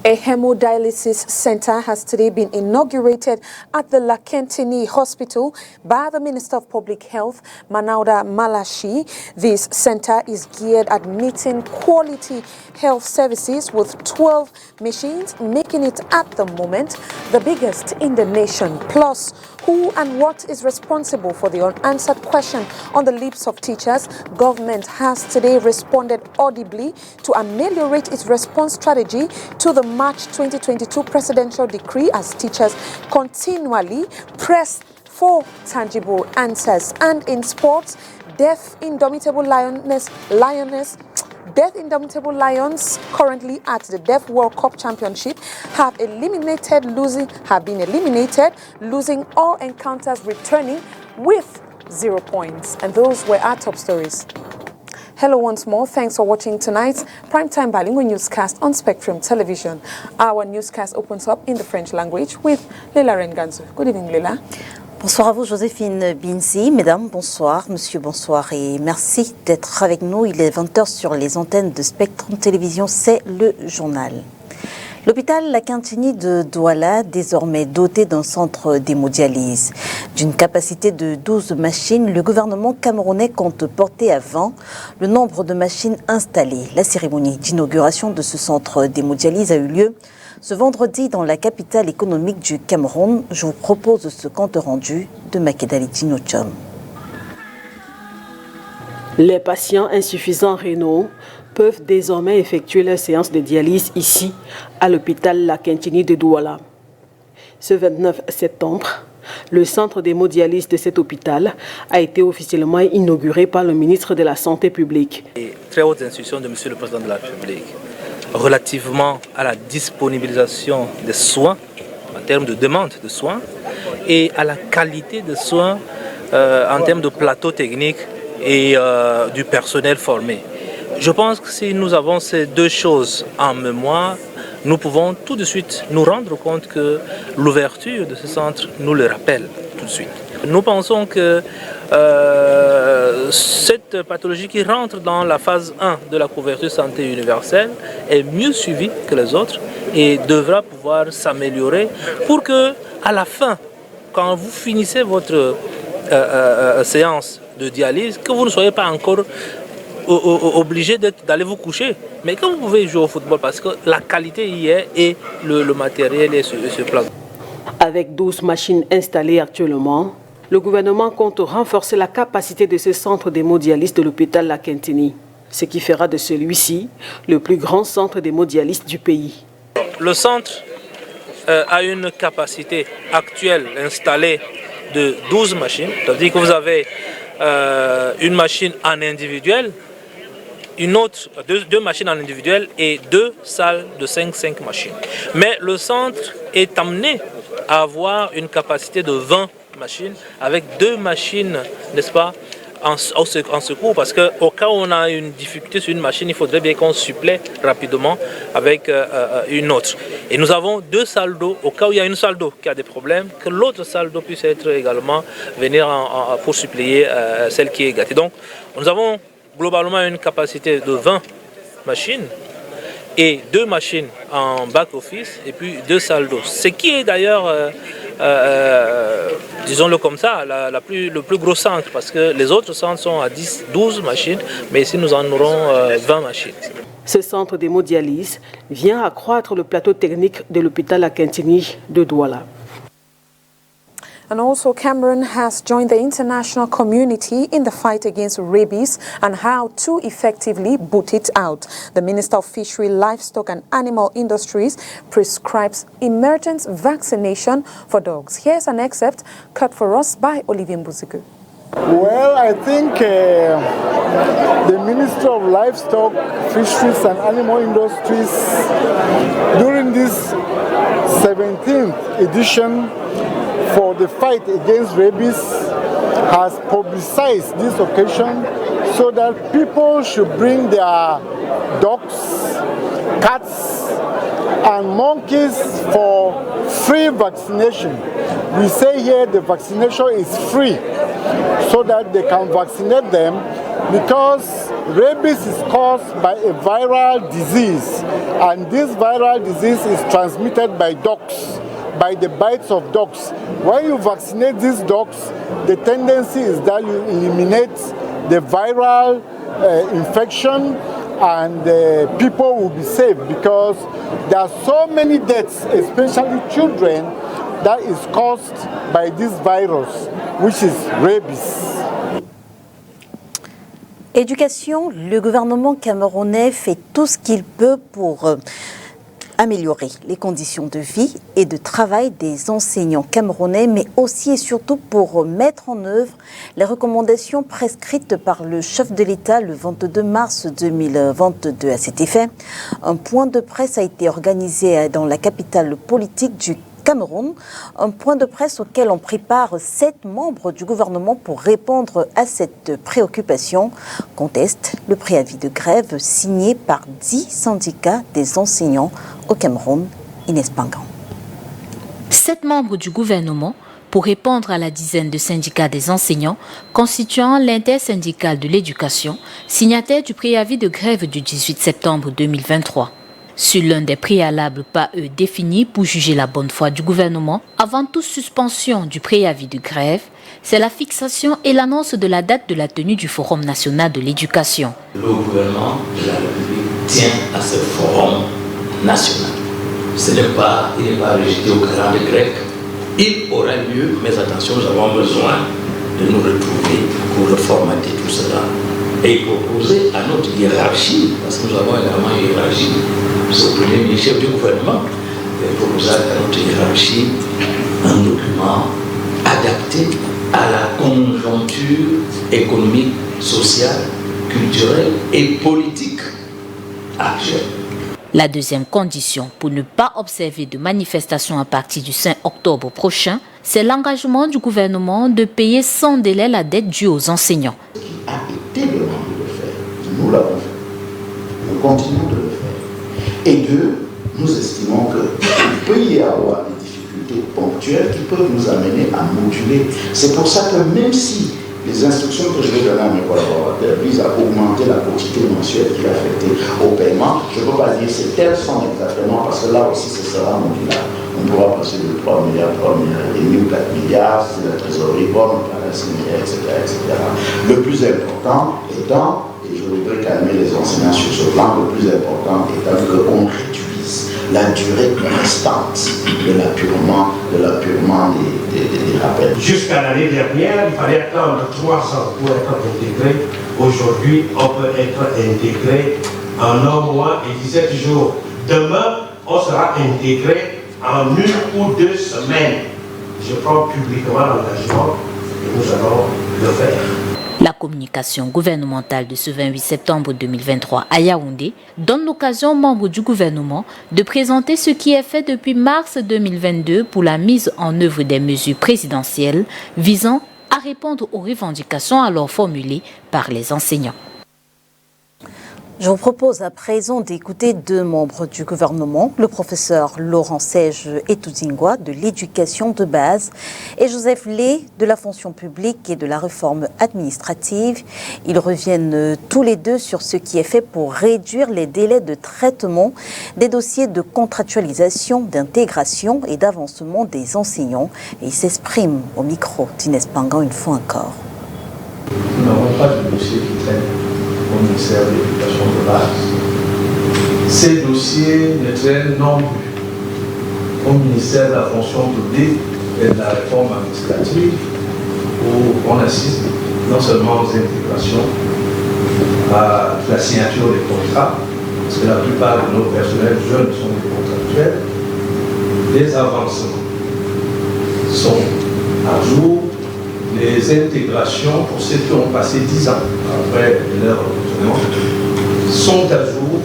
A hemodialysis center has today been inaugurated at the Lakentini Hospital by the Minister of Public Health, Manauda Malashi. This center is geared at meeting quality health services with 12 machines, making it at the moment the biggest in the nation. Plus, who and what is responsible for the unanswered question on the lips of teachers? Government has today responded audibly to ameliorate its response strategy to the March 2022 presidential decree as teachers continually press for tangible answers. And in sports, Deaf Indomitable Lions currently at the Deaf World Cup Championship have been eliminated, losing all encounters, returning with 0 points. And those were our top stories. Hello once more. Thanks for watching tonight's Primetime Bilingue newscast on Spectrum Television. Our newscast opens up in the French language with Leila Renganzu. Good evening, Leila. Bonsoir à vous, Joséphine Binzi. Mesdames, bonsoir. Monsieur, bonsoir. Et merci d'être avec nous. Il est 20h sur les antennes de Spectrum Télévision. C'est le journal. L'hôpital Lakentini de Douala, désormais doté d'un centre d'hémodialyse. D'une capacité de 12 machines, le gouvernement camerounais compte porter à 20 le nombre de machines installées. La cérémonie d'inauguration de ce centre d'hémodialyse a eu lieu ce vendredi dans la capitale économique du Cameroun. Je vous propose ce compte rendu de Makedali Tinochom. Les patients insuffisants rénaux peuvent désormais effectuer leur séance de dialyse ici, à l'hôpital Lakentini de Douala. Ce 29 septembre, le centre d'hémodialyse de cet hôpital a été officiellement inauguré par le ministre de la Santé publique. Très hautes instructions de M. le Président de la République relativement à la disponibilisation des soins, en termes de demande de soins, et à la qualité des soins en termes de plateau technique et du personnel formé. Je pense que si nous avons ces deux choses en mémoire, nous pouvons tout de suite nous rendre compte que l'ouverture de ce centre nous le rappelle tout de suite. Nous pensons que cette pathologie qui rentre dans la phase 1 de la couverture santé universelle est mieux suivie que les autres et devra pouvoir s'améliorer pour que, à la fin, quand vous finissez votre séance de dialyse, que vous ne soyez pas encore obligé d'aller vous coucher, mais que vous pouvez jouer au football parce que la qualité y est et le matériel est sur place. Avec 12 machines installées actuellement, le gouvernement compte renforcer la capacité de ce centre d'hémodialyse de l'hôpital Lakentini, ce qui fera de celui-ci le plus grand centre d'hémodialyse du pays. Le centre a une capacité actuelle installée de 12 machines, c'est-à-dire que vous avez une machine en individuel, une autre, deux machines en individuel et 2 salles de 5 machines. Mais le centre est amené à avoir une capacité de 20 machines avec 2 machines, n'est-ce pas, en secours, parce qu'au cas où on a une difficulté sur une machine, il faudrait bien qu'on supplée rapidement avec une autre. Et nous avons 2 salles d'eau, au cas où il y a une salle d'eau qui a des problèmes, que l'autre salle d'eau puisse être également venir pour suppléer celle qui est gâtée. Donc nous avons globalement une capacité de 20 machines et 2 machines en back-office et puis 2 salles d'eau. Ce qui est d'ailleurs, disons-le comme ça, le plus gros centre parce que les autres centres sont à 12 machines, mais ici nous en aurons 20 machines. Ce centre d'hémodialyse vient accroître le plateau technique de l'hôpital Lakentini de Douala. And also, Cameroon has joined the international community in the fight against rabies and how to effectively boot it out. The Minister of Fishery, Livestock and Animal Industries prescribes emergency vaccination for dogs. Here's an excerpt cut for us by Olivier Mbuzigu. Well, I think the Minister of Livestock, Fisheries and Animal Industries, during this 17th edition for the fight against rabies, has publicized this occasion so that people should bring their dogs, cats, and monkeys for free vaccination. We say here the vaccination is free so that they can vaccinate them because rabies is caused by a viral disease, and this viral disease is transmitted by dogs, by the bites of dogs. When you vaccinate these dogs, the tendency is that you eliminate the viral infection, and people will be safe, because there are so many deaths, especially children, that is caused by this virus, which is rabies. Éducation, le gouvernement camerounais fait tout ce qu'il peut pour améliorer les conditions de vie et de travail des enseignants camerounais, mais aussi et surtout pour mettre en œuvre les recommandations prescrites par le chef de l'État le 22 mars 2022. À cet effet, un point de presse a été organisé dans la capitale politique du Cameroun, un point de presse auquel on prépare 7 membres du gouvernement pour répondre à cette préoccupation, conteste le préavis de grève signé par 10 syndicats des enseignants au Cameroun. Inès Pangan. 7 membres du gouvernement pour répondre à la dizaine de syndicats des enseignants constituant l'intersyndicale de l'éducation, signataire du préavis de grève du 18 septembre 2023. Sur l'un des préalables par eux définis pour juger la bonne foi du gouvernement, avant toute suspension du préavis de grève, c'est la fixation et l'annonce de la date de la tenue du Forum national de l'éducation. Le gouvernement de la République tient à ce forum national. Il n'est pas rejeté au calendrier de grec. Il aura lieu, mais attention, nous avons besoin de nous retrouver pour le formater tout cela et proposer à notre hiérarchie, parce que nous avons également une hiérarchie, c'est le premier chef du gouvernement, et proposer à notre hiérarchie un document adapté à la conjoncture économique, sociale, culturelle et politique actuelle. La deuxième condition pour ne pas observer de manifestation à partir du 5 octobre prochain, c'est l'engagement du gouvernement de payer sans délai la dette due aux enseignants. Ce qui a été demandé de faire, nous l'avons fait. Nous continuons de le faire. Et deux, nous estimons qu'il peut y avoir des difficultés ponctuelles qui peuvent nous amener à moduler. C'est pour ça que même si les instructions que je vais donner à mes collaborateurs visent à augmenter la quantité mensuelle qui est affectée au paiement, je ne peux pas dire c'est telle somme exactement, parce que là aussi ce sera modulable. On pourra passer de 3 milliards, 3 milliards et demi, 4 milliards, si la trésorerie bonne, on parle à 6 milliards, etc., etc. Le plus important étant, et je voudrais calmer les enseignants sur ce plan, le plus important étant qu'on réduise la durée restante de l'appurement des rappels. Jusqu'à l'année dernière, il fallait attendre 3 ans pour être intégré. Aujourd'hui, on peut être intégré en 1 mois et 17 jours. Demain, on sera intégré en 1 ou 2 semaines. Je prends publiquement l'engagement et nous allons le faire. La communication gouvernementale de ce 28 septembre 2023 à Yaoundé donne l'occasion aux membres du gouvernement de présenter ce qui est fait depuis mars 2022 pour la mise en œuvre des mesures présidentielles visant à répondre aux revendications alors formulées par les enseignants. Je vous propose à présent d'écouter 2 membres du gouvernement, le professeur Laurent Sège Etouzingwa de l'éducation de base et Joseph Lé de la fonction publique et de la réforme administrative. Ils reviennent tous les deux sur ce qui est fait pour réduire les délais de traitement des dossiers de contractualisation, d'intégration et d'avancement des enseignants. Et ils s'expriment au micro d'Inès Pangan une fois encore. Nous n'avons pas de dossier qui traîne au ministère de l'Éducation de base. Ces dossiers ne traînent non plus au ministère de la fonction publique et de la réforme administrative, où on assiste non seulement aux intégrations, à la signature des contrats, parce que la plupart de nos personnels jeunes sont des contractuels, les avancements sont à jour. Les intégrations, pour ceux qui ont passé 10 ans après leur recrutement, sont à jour.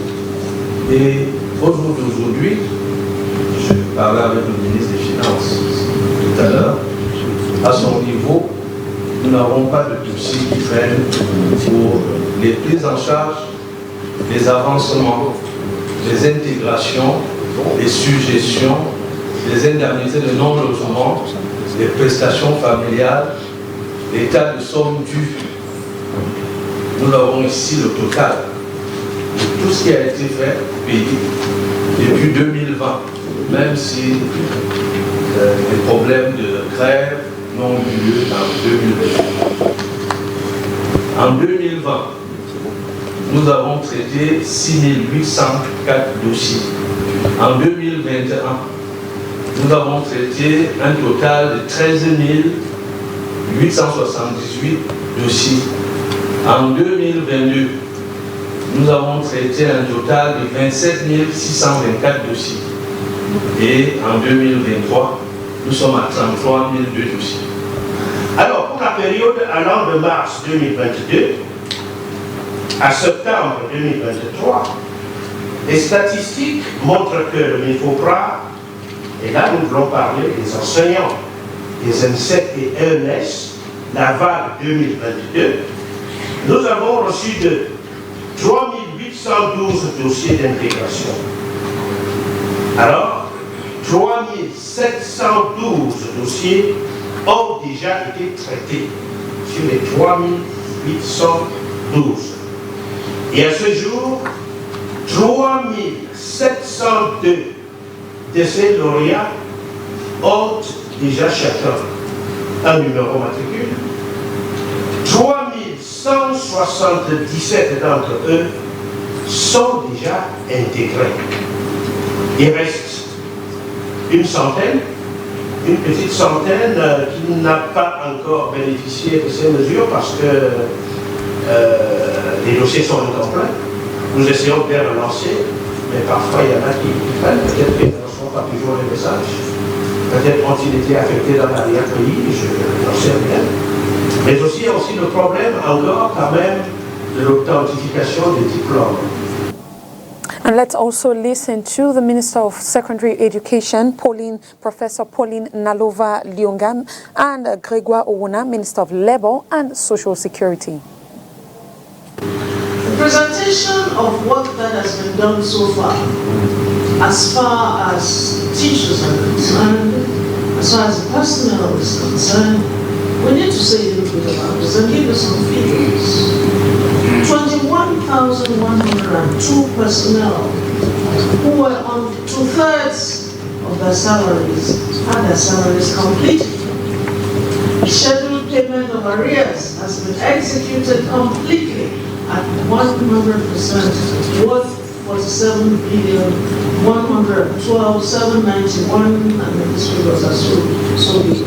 Et au jour d'aujourd'hui, je parlais avec le ministre des Finances tout à l'heure, à son niveau, nous n'avons pas de dossier qui traîne pour les prises en charge, les avancements, les intégrations, les suggestions, les indemnités de non-logement, les prestations familiales, l'état de somme due Nous avons ici le total de tout ce qui a été fait, payé depuis 2020, même si les problèmes de grève n'ont eu lieu en 2020. En 2020, nous avons traité 6804 dossiers. En 2021, nous avons traité un total de 13 878 dossiers. En 2022, nous avons traité un total de 27 624 dossiers. Et en 2023, nous sommes à 33 002 dossiers. Alors, pour la période allant de mars 2022 à septembre 2023, les statistiques montrent que le MIFOPRA, et là nous voulons parler des enseignants, des INSEC et ENS, la vague 2022, nous avons reçu de 3 812 dossiers d'intégration. Alors, 3 712 dossiers ont déjà été traités sur les 3 812. Et à ce jour, 3 702 de ces lauréats ont déjà chacun un numéro matricule. 3 177 d'entre eux sont déjà intégrés. Il reste une centaine, une petite centaine qui n'a pas encore bénéficié de ces mesures parce que les dossiers sont incomplets. Nous essayons de les relancer, mais parfois il y en a qui prennent, peut-être qu'ils ne reçoivent pas toujours les messages. Peut-être ont-ils été affectés dans l'arrière-pays, je n'en sais rien. Mais aussi, il y a aussi le problème encore quand même de l'authentification des diplômes. And let's also listen to the Minister of Secondary Education, Professor Pauline Nalova Lyongan, and Grégoire Owona, Minister of Labour and Social Security. The presentation of work that has been done so far as teachers are concerned, as far as the personnel is concerned, we need to say a little bit about this and give us some figures. 21,102 personnel who were on 2/3 of their salaries had their salaries completed. Scheduled payment of arrears has been executed completely at 100%, worth 47,112,791, and these figures are so big.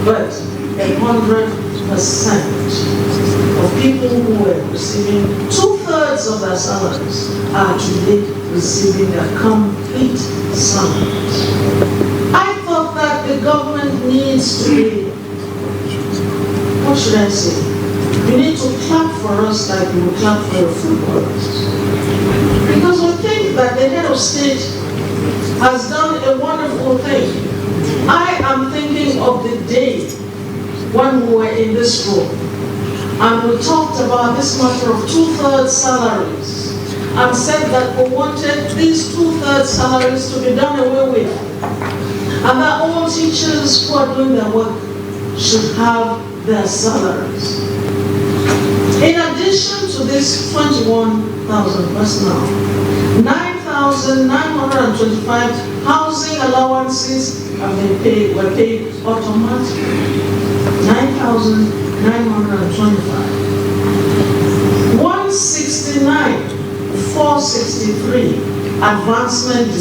But 100% of people who were receiving 2/3 of their salaries are today receiving their complete salaries. I thought that the government needs to be, what should I say? You need to clap for us like you would clap for your footballers. Because we think that the head of state has done a wonderful thing. I am thinking of the day when we were in this room and we talked about this matter of 2/3 salaries and said that we wanted these 2/3 salaries to be done away with, and that all teachers who are doing their work should have their salaries. In addition to this 21,000 personnel, 9,925 housing allowances were paid automatically. 9,925. 169,463 advancement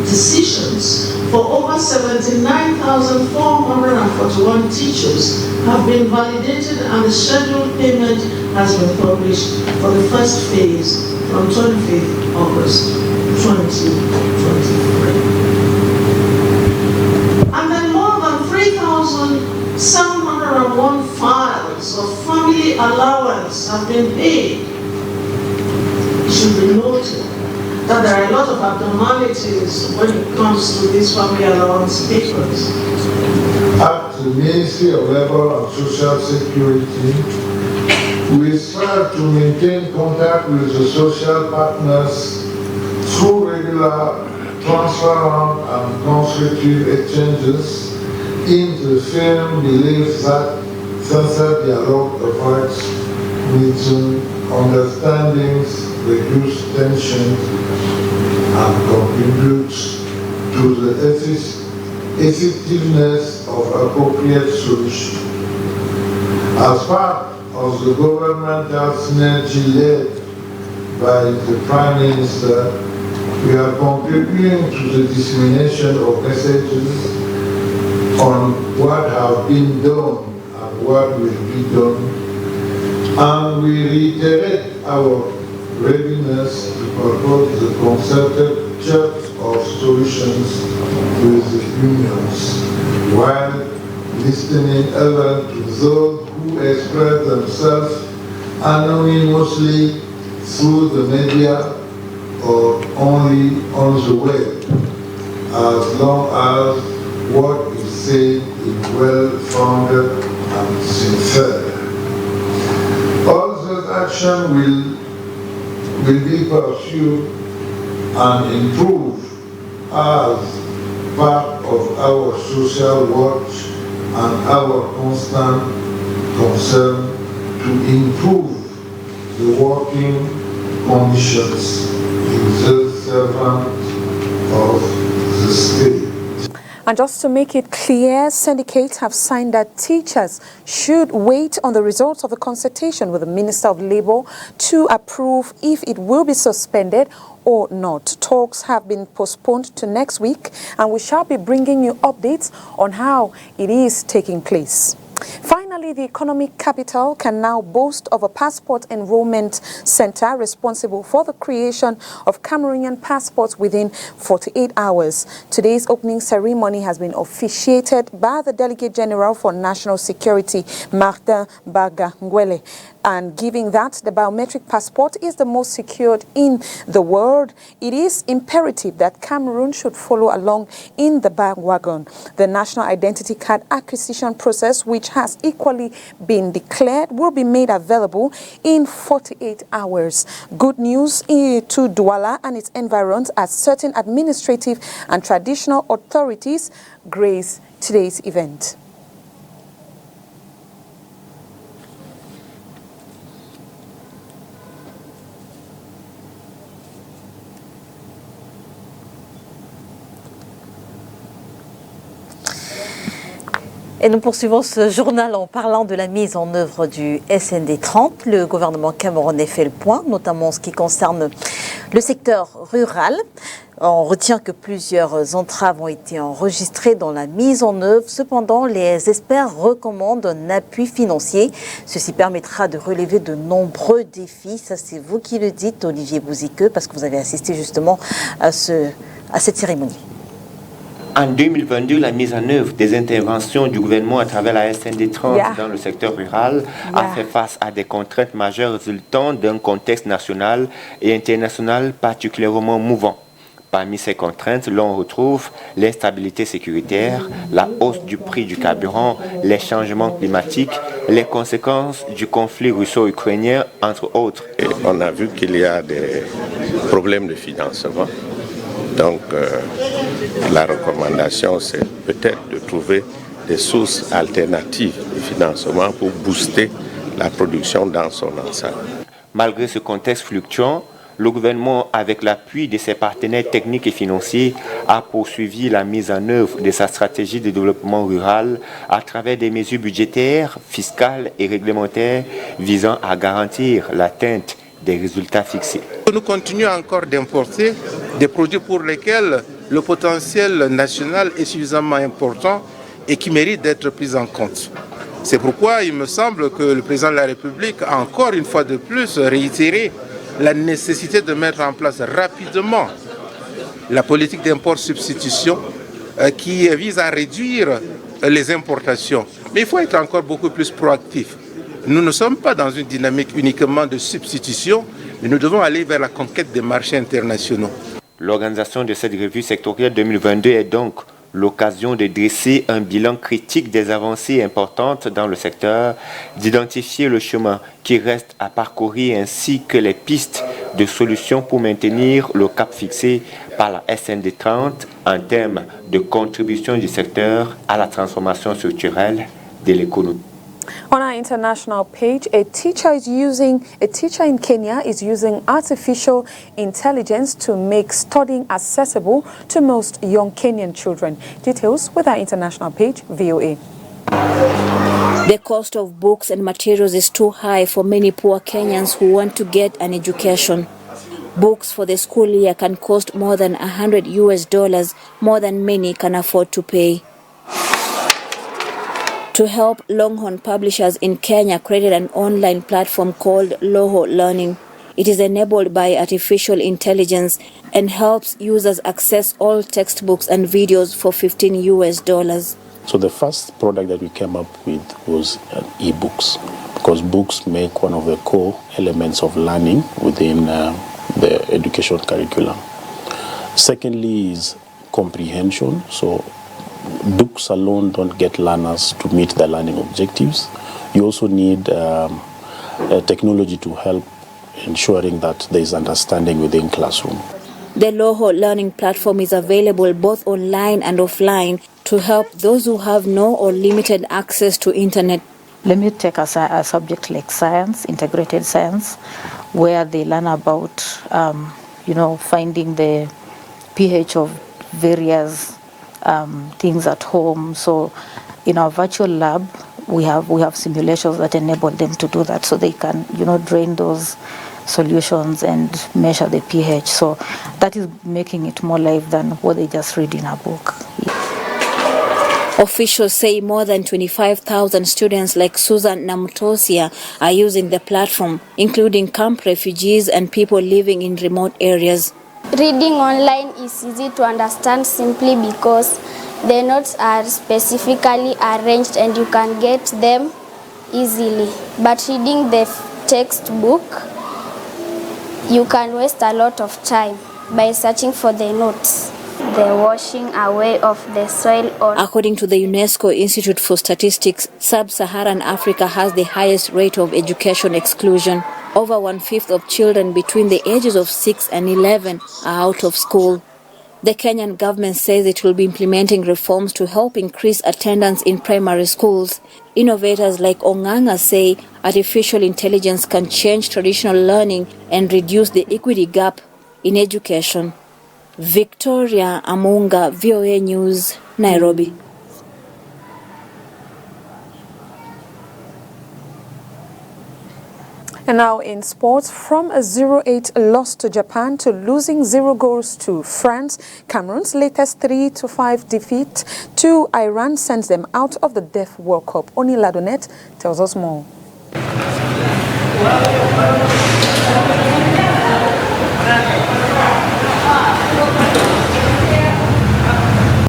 decisions for over 79,441 teachers have been validated, and the scheduled payment has been published for the first phase from 25th August 2023. And then more than 3,701 files of family allowance have been paid. It should be noted that there are a lot of abnormalities when it comes to these family allowance papers. At the Ministry of Labour and Social Security, we strive to maintain contact with the social partners through regular transparent and constructive exchanges in the firm belief that sincere dialogue provides mutual understandings reduce tension and contributes to the effectiveness of appropriate solutions. As part of the governmental synergy led by the Prime Minister, we are contributing to the dissemination of messages on what have been done and what will be done, and we reiterate our readiness to propose the concerted search of solutions with the unions, while listening ever to those who express themselves anonymously through the media or only on the web, as long as what is said is well-founded and sincere. All such action will be pursued and improved as part of our social watch and our constant concern to improve the working conditions in the servant of the state. And just to make it clear, syndicates have signed that teachers should wait on the results of the consultation with the Minister of Labour to approve if it will be suspended or not. Talks have been postponed to next week, and we shall be bringing you updates on how it is taking place. Finally, the economic capital can now boast of a passport enrollment center responsible for the creation of Cameroonian passports within 48 hours. Today's opening ceremony has been officiated by the Delegate General for National Security, Martin Bagangwele, and given that the biometric passport is the most secured in the world, it is imperative that Cameroon should follow along in the bandwagon. The National Identity Card acquisition process, which has equally been declared, will be made available in 48 hours. Good news to Douala and its environs, as certain administrative and traditional authorities grace today's event. Et nous poursuivons ce journal en parlant de la mise en œuvre du SND 30. Le gouvernement camerounais fait le point, notamment en ce qui concerne le secteur rural. On retient que plusieurs entraves ont été enregistrées dans la mise en œuvre. Cependant, les experts recommandent un appui financier. Ceci permettra de relever de nombreux défis. Ça, c'est vous qui le dites, Olivier Bouziqueux, parce que vous avez assisté justement à cette cérémonie. En 2022, la mise en œuvre des interventions du gouvernement à travers la SND 30 dans le secteur rural a fait face à des contraintes majeures résultant d'un contexte national et international particulièrement mouvant. Parmi ces contraintes, l'on retrouve l'instabilité sécuritaire, la hausse du prix du carburant, les changements climatiques, les conséquences du conflit russo-ukrainien, entre autres. Et on a vu qu'il y a des problèmes de financement. Donc, la recommandation, c'est peut-être de trouver des sources alternatives de financement pour booster la production dans son ensemble. Malgré ce contexte fluctuant, le gouvernement, avec l'appui de ses partenaires techniques et financiers, a poursuivi la mise en œuvre de sa stratégie de développement rural à travers des mesures budgétaires, fiscales et réglementaires visant à garantir l'atteinte des résultats fixés. Nous continuons encore d'importer des produits pour lesquels le potentiel national est suffisamment important et qui méritent d'être pris en compte. C'est pourquoi il me semble que le président de la République a encore une fois de plus réitéré la nécessité de mettre en place rapidement la politique d'import-substitution qui vise à réduire les importations. Mais il faut être encore beaucoup plus proactif. Nous ne sommes pas dans une dynamique uniquement de substitution, mais nous devons aller vers la conquête des marchés internationaux. L'organisation de cette revue sectorielle 2022 est donc l'occasion de dresser un bilan critique des avancées importantes dans le secteur, d'identifier le chemin qui reste à parcourir ainsi que les pistes de solutions pour maintenir le cap fixé par la SND 30 en termes de contribution du secteur à la transformation structurelle de l'économie. On our international page, a teacher in Kenya is using artificial intelligence to make studying accessible to most young Kenyan children. Details with our international page, VOA. The cost of books and materials is too high for many poor Kenyans who want to get an education. Books for the school year can cost more than $100, more than many can afford to pay. To help, Longhorn Publishers in Kenya created an online platform called Loho Learning. It is enabled by artificial intelligence and helps users access all textbooks and videos for $15. So the first product that we came up with was e-books, because books make one of the core elements of learning within the education curriculum. Secondly is comprehension. So books alone don't get learners to meet the learning objectives. You also need technology to help ensuring that there is understanding within classroom. The Loho Learning platform is available both online and offline to help those who have no or limited access to internet. Let me take a subject like science, integrated science, where they learn about, finding the pH of various things at home. So in our virtual lab, we have simulations that enable them to do that, so they can, drain those solutions and measure the pH. So that is making it more live than what they just read in a book. Officials say more than 25,000 students like Susan Namutosia are using the platform, including camp refugees and people living in remote areas. Reading online is easy to understand simply because the notes are specifically arranged and you can get them easily. But reading the textbook, you can waste a lot of time by searching for the notes. The washing away of the soil. According to the UNESCO Institute for Statistics, Sub-Saharan Africa has the highest rate of education exclusion. Over 1/5 of children between the ages of 6 and 11 are out of school. The Kenyan government says it will be implementing reforms to help increase attendance in primary schools. Innovators like Onganga say artificial intelligence can change traditional learning and reduce the equity gap in education. Victoria Amunga, VOA News, Nairobi. And now in sports, from a 0-8 loss to Japan to losing 0 goals to France, Cameroon's latest 3-5 defeat to Iran sends them out of the Deaf World Cup. Oni Ladonet tells us more.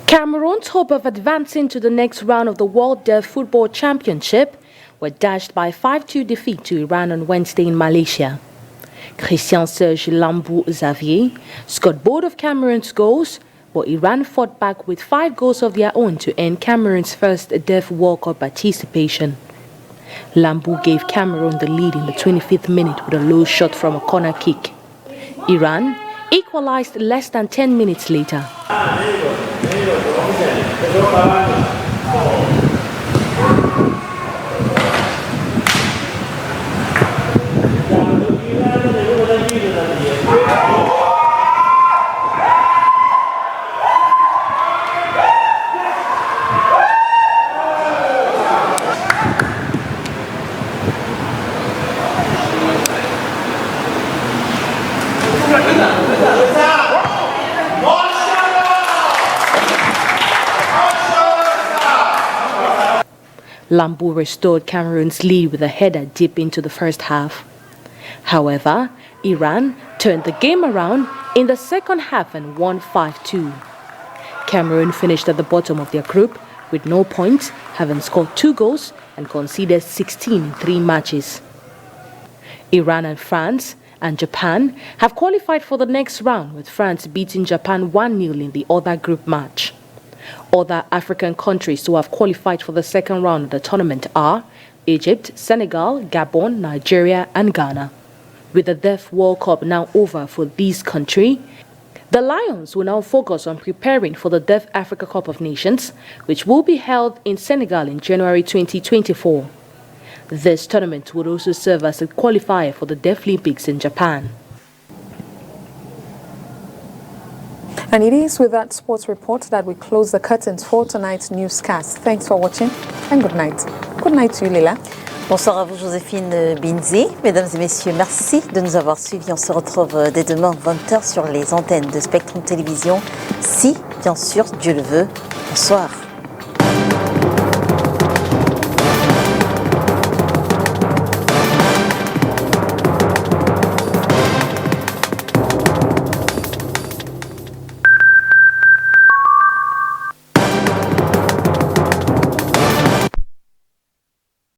Cameroon's hope of advancing to the next round of the World Deaf Football Championship were dashed by a 5-2 defeat to Iran on Wednesday in Malaysia. Christian Serge Lambou Xavier scored both of Cameroon's goals, but Iran fought back with 5 goals of their own to end Cameroon's first Deaf World Cup participation. Lambou gave Cameroon the lead in the 25th minute with a low shot from a corner kick. Iran equalized less than 10 minutes later. Lambou restored Cameroon's lead with a header deep into the first half. However, Iran turned the game around in the second half and won 5-2. Cameroon finished at the bottom of their group with no points, having scored 2 goals and conceded 16 in 3 matches. Iran and France and Japan have qualified for the next round, with France beating Japan 1-0 in the other group match. Other African countries who have qualified for the second round of the tournament are Egypt, Senegal, Gabon, Nigeria and Ghana. With the Deaf World Cup now over for these countries, the Lions will now focus on preparing for the Deaf Africa Cup of Nations, which will be held in Senegal in January 2024. This tournament would also serve as a qualifier for the Deaflympics in Japan. And it is with that sports report that we close the curtains for tonight's newscast. Thanks for watching and good night. Good night to you, Lila. Bonsoir à vous, Joséphine Binzi. Mesdames et messieurs, merci de nous avoir suivis. On se retrouve dès demain 20h sur les antennes de Spectrum Télévision. Si, bien sûr, Dieu le veut. Bonsoir.